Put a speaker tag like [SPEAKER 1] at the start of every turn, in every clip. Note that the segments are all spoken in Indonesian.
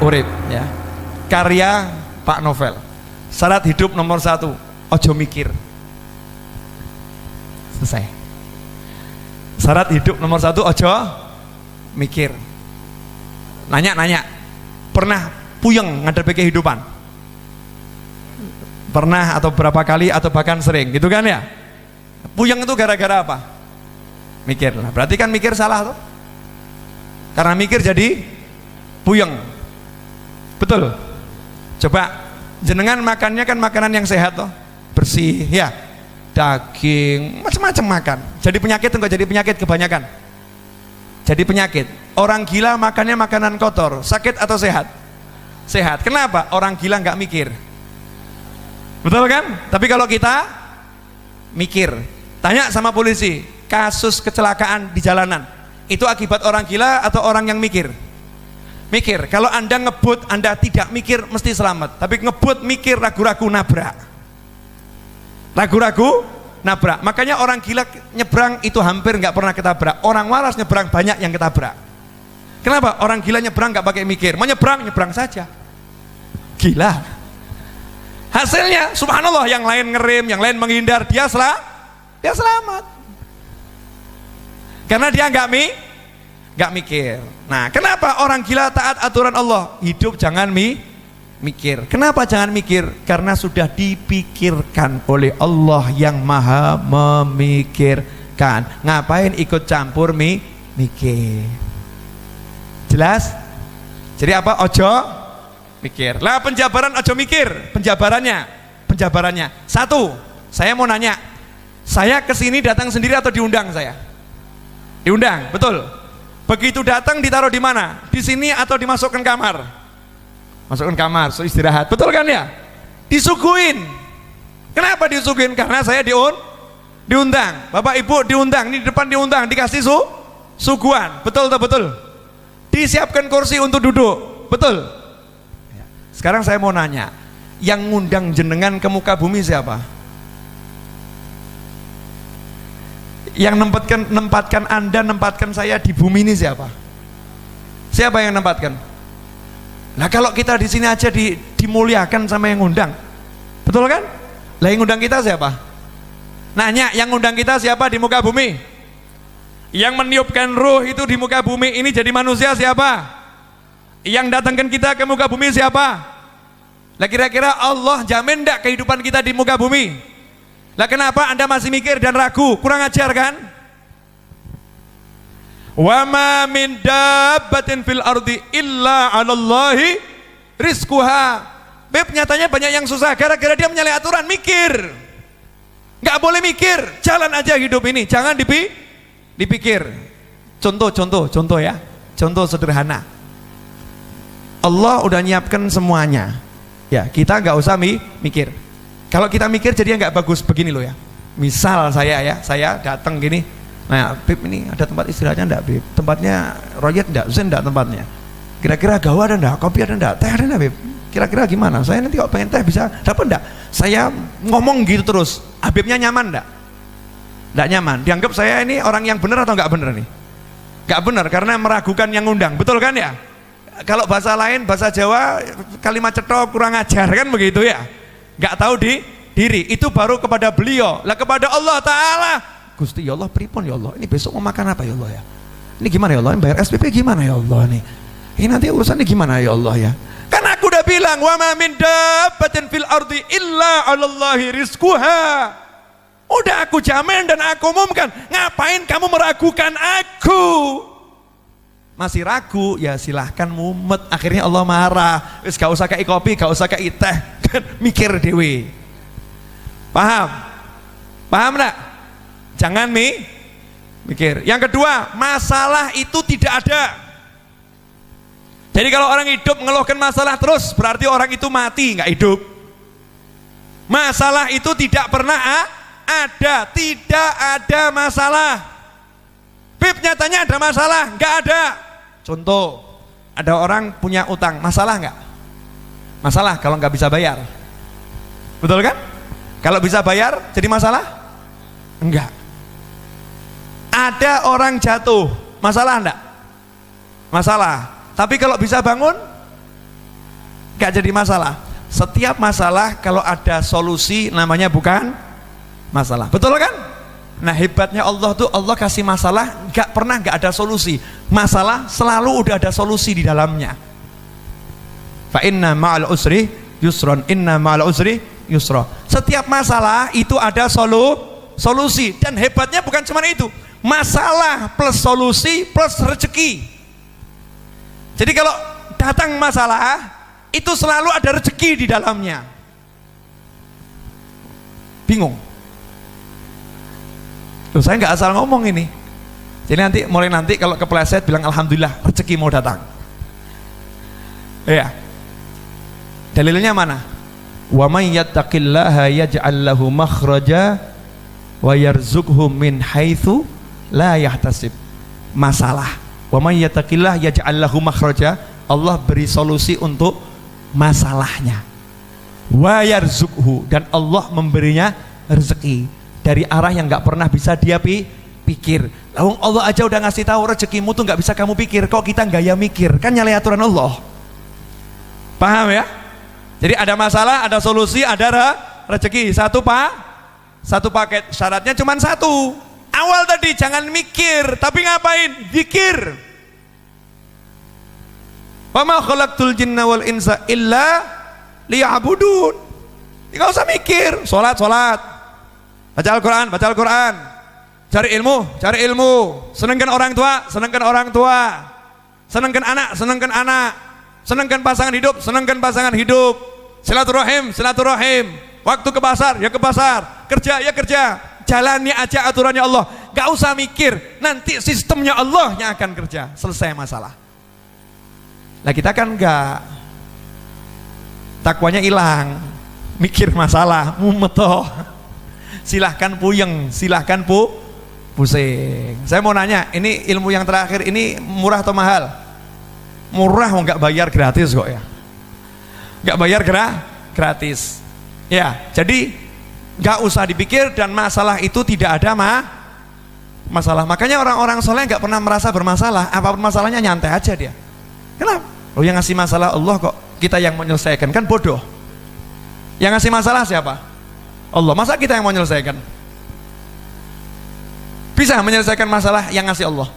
[SPEAKER 1] urip ya. Karya Pak Novel. Syarat hidup nomor 1, ojo mikir. Selesai. Syarat hidup nomor 1, ojo mikir. Nanya, pernah puyeng ngadepi kehidupan? Pernah atau berapa kali atau bahkan sering gitu kan ya? Puyeng itu gara-gara apa? Mikir. Nah, berarti kan mikir salah tuh. Karena mikir jadi puyeng. Betul. Coba jenengan makannya kan makanan yang sehat toh, bersih ya, daging macam-macam makan. Jadi penyakit enggak jadi penyakit kebanyakan. Jadi penyakit. Orang gila makannya makanan kotor, sakit atau sehat? Sehat. Kenapa? Orang gila nggak mikir. Betul kan? Tapi kalau kita mikir, tanya sama polisi, kasus kecelakaan di jalanan itu akibat orang gila atau orang yang mikir? Mikir. Kalau Anda ngebut, Anda tidak mikir mesti selamat. Tapi ngebut mikir, ragu-ragu nabrak. Ragu-ragu nabrak. Makanya orang gila nyebrang itu hampir nggak pernah ketabrak. Orang waras nyebrang banyak yang ketabrak. Kenapa? Orang gila nyebrang nggak pakai mikir. Mau nyebrang, nyebrang saja. Gila. Hasilnya, subhanallah, yang lain ngerem, yang lain menghindar, dia selamat. Karena dia nggak mikir. Nah, kenapa orang gila taat aturan Allah? Hidup jangan mikir. Kenapa jangan mikir? Karena sudah dipikirkan oleh Allah yang maha memikirkan. Ngapain ikut campur mikir? Jelas? Jadi apa? Ojo mikir. Lah penjabaran ojo mikir. Penjabarannya. 1, saya mau nanya. Saya kesini datang sendiri atau diundang saya? Diundang, betul. Begitu datang ditaruh di mana? Di sini atau dimasukkan kamar? Masukkan kamar, so istirahat. Betul kan ya? Disuguhin. Kenapa disuguhin? Karena saya diundang. Bapak Ibu diundang, ini di depan diundang, dikasih suguhan. Betul atau betul? Disiapkan kursi untuk duduk. Betul. Sekarang saya mau nanya, yang ngundang jenengan ke muka bumi siapa? Yang nempatkan saya di bumi ini siapa? Siapa yang nempatkan? Nah, kalau kita di sini aja dimuliakan sama yang ngundang, betul kan? Lah yang ngundang kita siapa? Nanya, yang ngundang kita siapa di muka bumi? Yang meniupkan ruh itu di muka bumi ini jadi manusia siapa? Yang datangkan kita ke muka bumi siapa? Lah kira-kira Allah jamin enggak kehidupan kita di muka bumi? Lah kenapa Anda masih mikir dan ragu? Kurang ajar kan? Wa ma min dabbatin fil ardi illa 'alallahi rizquha. Beb, nyatanya banyak yang susah gara-gara dia menyalahi aturan mikir. Enggak boleh mikir, jalan aja hidup ini, jangan dipikir. Contoh ya. Contoh sederhana. Allah udah nyiapkan semuanya. Ya, kita enggak usah mikir. Kalau kita mikir jadi nggak bagus. Begini loh ya, misal saya datang gini, nah Beb ini ada tempat istirahatnya enggak Beb? Tempatnya royet enggak? Zen enggak tempatnya? Kira-kira gawa ada enggak? Kopi ada enggak? Teh ada enggak Beb? Kira-kira gimana? Saya nanti kalau pengen teh bisa dapat enggak? Saya ngomong gitu terus, Habibnya nyaman enggak? Enggak nyaman, dianggap saya ini orang yang benar atau enggak benar nih? Enggak benar karena meragukan yang ngundang, betul kan ya? Kalau bahasa lain, bahasa Jawa, kalimat cetok kurang ajar kan begitu ya? Nggak tahu diri, itu baru kepada beliau. Lah kepada Allah Ta'ala, Gusti ya Allah pripun ya Allah, ini besok mau makan apa ya Allah ya, ini gimana ya Allah, ini bayar SPP gimana ya Allah, ini nanti urusannya gimana ya Allah ya. Kan aku udah bilang, wa ma min dabbatin fil ardi illa 'alallahi rizquha. Udah aku jamin dan aku umumkan, ngapain kamu meragukan aku? Masih ragu, ya silahkan mumet. Akhirnya Allah marah. Wis gak usah kayak kopi, gak usah kayak teh. Kan mikir dewe. Paham? Paham enggak? Jangan mikir. Yang kedua, masalah itu tidak ada. Jadi kalau orang hidup mengeluhkan masalah terus, berarti orang itu mati, nggak hidup. Masalah itu tidak pernah ada, tidak ada masalah. Bib, nyatanya ada masalah, nggak ada. Contoh, ada orang punya utang, masalah nggak? Masalah kalau nggak bisa bayar. Betul kan? Kalau bisa bayar jadi masalah? Enggak. Ada orang jatuh, masalah enggak? Masalah. Tapi kalau bisa bangun, nggak jadi masalah. Setiap masalah kalau ada solusi namanya bukan masalah, betul kan? Nah hebatnya Allah tuh, Allah kasih masalah nggak pernah nggak ada solusi. Masalah selalu udah ada solusi di dalamnya. Fa inna ma'al usri yusron, inna ma'al usri yusra. Setiap masalah itu ada solusi, dan hebatnya bukan cuma itu, masalah plus solusi plus rezeki. Jadi kalau datang masalah itu selalu ada rezeki di dalamnya. Bingung? Loh, saya nggak asal ngomong ini. Jadi mulai nanti kalau kepleset bilang alhamdulillah rezeki mau datang. Ya. Dalilnya mana? Wa may yattaqillaha yaj'al lahu makhraja wa yarzuqhu min haitsu la yahtasib. Masalah. Wa may yattaqillaha yaj'al lahu makhraja, Allah beri solusi untuk masalahnya. Wa yarzuqhu, dan Allah memberinya rezeki dari arah yang nggak pernah bisa dia pikir. Lalu Allah aja udah ngasih tahu rezekimu tuh nggak bisa kamu pikir, kok kita gaya mikir? Kan nyalahi aturan Allah. Paham ya? Jadi ada masalah, ada solusi, ada rezeki. Satu paket. Syaratnya cuma satu. Awal tadi jangan mikir, tapi ngapain? Zikir. Wa ma khalaqtul jinna wal insa illa liya'budun. Enggak usah mikir, salat. Baca Al-Quran, cari ilmu, senangkan orang tua, senangkan anak, senangkan pasangan hidup, silaturahim, waktu ke pasar, kerja, jalani aja aturannya Allah, gak usah mikir, nanti sistemnya Allah yang akan kerja, selesai masalah. Nah kita kan gak, takwanya hilang, mikir masalah, mumetoh. Silahkan puyeng, silahkan pusing. Saya mau nanya, ini ilmu yang terakhir ini murah atau mahal? Murah, nggak bayar gratis kok ya. Nggak bayar gratis. Ya, jadi nggak usah dipikir, dan masalah itu tidak ada masalah. Makanya orang-orang soleh nggak pernah merasa bermasalah. Apapun masalahnya nyantai aja dia. Kenapa? Oh, yang ngasih masalah Allah kok, kita yang menyelesaikan, kan bodoh. Yang ngasih masalah siapa? Allah. Masa kita yang mau menyelesaikan? Bisa menyelesaikan masalah yang ngasih Allah.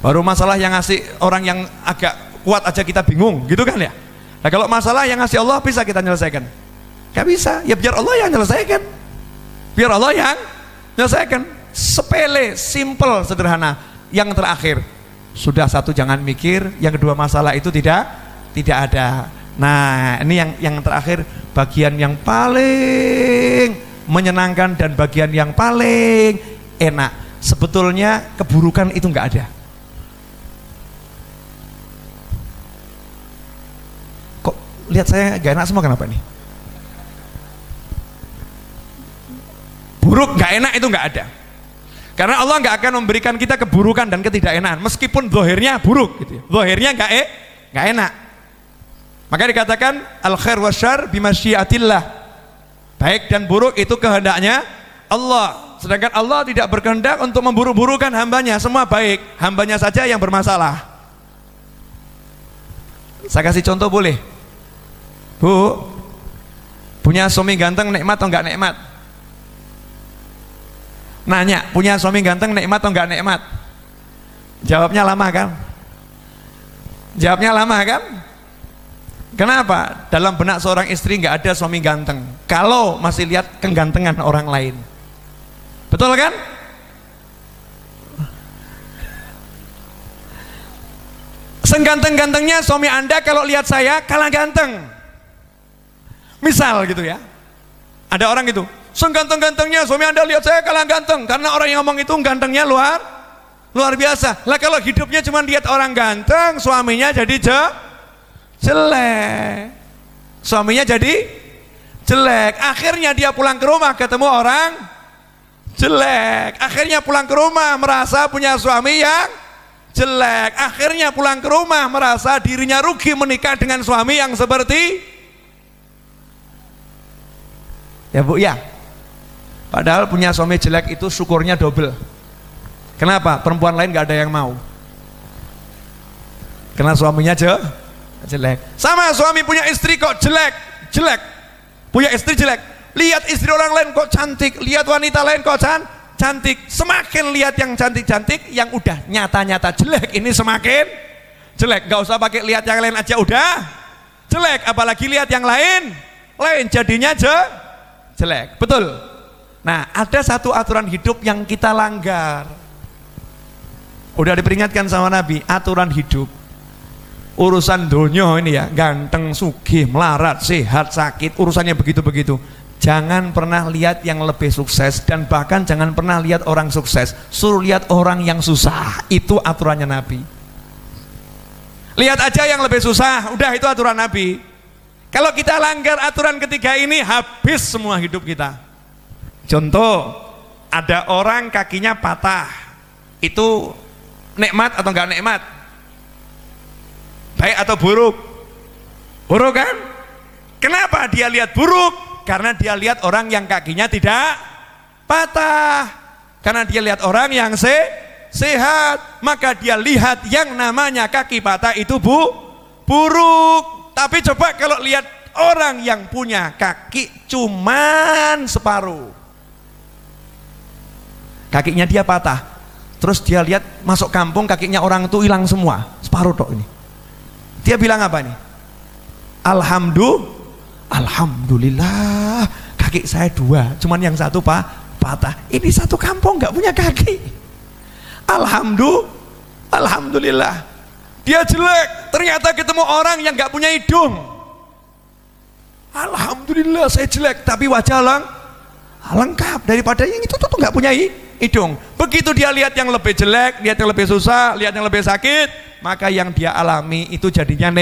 [SPEAKER 1] Baru masalah yang ngasih orang yang agak kuat aja kita bingung, gitu kan ya? Nah kalau masalah yang ngasih Allah bisa kita menyelesaikan? Gak bisa, ya biar Allah yang menyelesaikan. Biar Allah yang menyelesaikan. Sepele, simple, sederhana. Yang terakhir, sudah satu jangan mikir, yang kedua masalah itu tidak ada. Nah ini yang terakhir, bagian yang paling menyenangkan dan bagian yang paling enak. Sebetulnya keburukan itu nggak ada. Kok lihat saya gak enak semua, kenapa nih? Buruk nggak enak itu nggak ada. Karena Allah nggak akan memberikan kita keburukan dan ketidakenakan, meskipun zahirnya buruk gitu. Zahirnya nggak enak. Maka dikatakan al khair wasyarr bimasyiatillah. Baik dan buruk itu kehendaknya Allah. Sedangkan Allah tidak berkehendak untuk memburuk-burukan hambanya. Semua baik, hambanya saja yang bermasalah. Saya kasih contoh boleh? Bu, punya suami ganteng nikmat atau enggak nikmat? Nanya, punya suami ganteng nikmat atau enggak nikmat? Jawabnya lama kan? Kenapa? Dalam benak seorang istri nggak ada suami ganteng kalau masih lihat kegantengan orang lain. Betul kan? Seganteng-gantengnya suami Anda kalau lihat saya kalah ganteng. Misal gitu ya. Ada orang gitu, seganteng-gantengnya suami Anda lihat saya kalah ganteng, karena orang yang ngomong itu gantengnya luar biasa. Lah kalau hidupnya cuma lihat orang ganteng, suaminya jadi jelek, suaminya jadi jelek, akhirnya dia pulang ke rumah ketemu orang jelek, akhirnya pulang ke rumah merasa punya suami yang jelek, akhirnya pulang ke rumah merasa dirinya rugi menikah dengan suami yang seperti ya bu ya. Padahal punya suami jelek itu syukurnya double. Kenapa? Perempuan lain gak ada yang mau, karena suaminya jelek. Sama suami punya istri kok jelek. Punya istri jelek. Lihat istri orang lain kok cantik, lihat wanita lain kok cantik. Semakin lihat yang cantik-cantik, yang udah nyata-nyata jelek ini semakin jelek. Gak usah pakai lihat yang lain aja udah jelek, apalagi lihat yang lain jadinya jelek. Betul. Nah, ada satu aturan hidup yang kita langgar. Udah diperingatkan sama Nabi, aturan hidup. Urusan dunia ini ya, ganteng, sugih, melarat, sehat, sakit, urusannya begitu-begitu. Jangan pernah lihat yang lebih sukses, dan bahkan jangan pernah lihat orang sukses. Suruh lihat orang yang susah. Itu aturannya Nabi. Lihat aja yang lebih susah, udah itu aturan Nabi. Kalau kita langgar aturan ketiga ini, habis semua hidup kita. Contoh, ada orang kakinya patah, itu nikmat atau enggak nikmat? Baik atau buruk? Buruk kan? Kenapa dia lihat buruk? Karena dia lihat orang yang kakinya tidak patah. Karena dia lihat orang yang sehat, maka dia lihat yang namanya kaki patah itu buruk. Tapi coba kalau lihat orang yang punya kaki cuman separuh, kakinya dia patah, terus dia lihat masuk kampung kakinya orang itu hilang semua, separuh tok ini. Dia bilang apa nih? Alhamdulillah, kaki saya dua, cuman yang satu patah. Ini satu kampung nggak punya kaki. Alhamdulillah. Dia jelek, ternyata ketemu orang yang nggak punya hidung. Alhamdulillah saya jelek, tapi wajah lengkap daripada yang itu tuh nggak punya hidung. Begitu dia lihat yang lebih jelek, lihat yang lebih susah, lihat yang lebih sakit, maka yang dia alami itu jadinya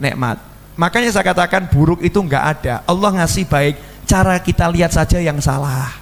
[SPEAKER 1] nikmat. Makanya saya katakan buruk itu nggak ada. Allah ngasih baik, cara kita lihat saja yang salah.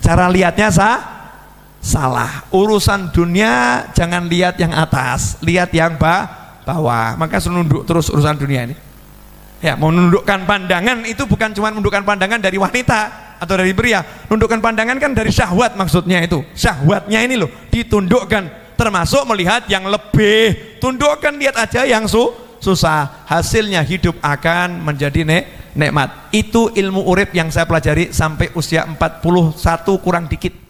[SPEAKER 1] Cara lihatnya salah. Urusan dunia jangan lihat yang atas, lihat yang bawah. Maka nunduk terus urusan dunia ini. Ya, mau menundukkan pandangan itu bukan cuma menundukkan pandangan dari wanita atau dari pria. Menundukkan pandangan kan dari syahwat, maksudnya itu. Syahwatnya ini loh ditundukkan, termasuk melihat yang lebih. Tundukkan, lihat aja yang susah. Hasilnya hidup akan menjadi nikmat. Itu ilmu urip yang saya pelajari sampai usia 41 kurang dikit.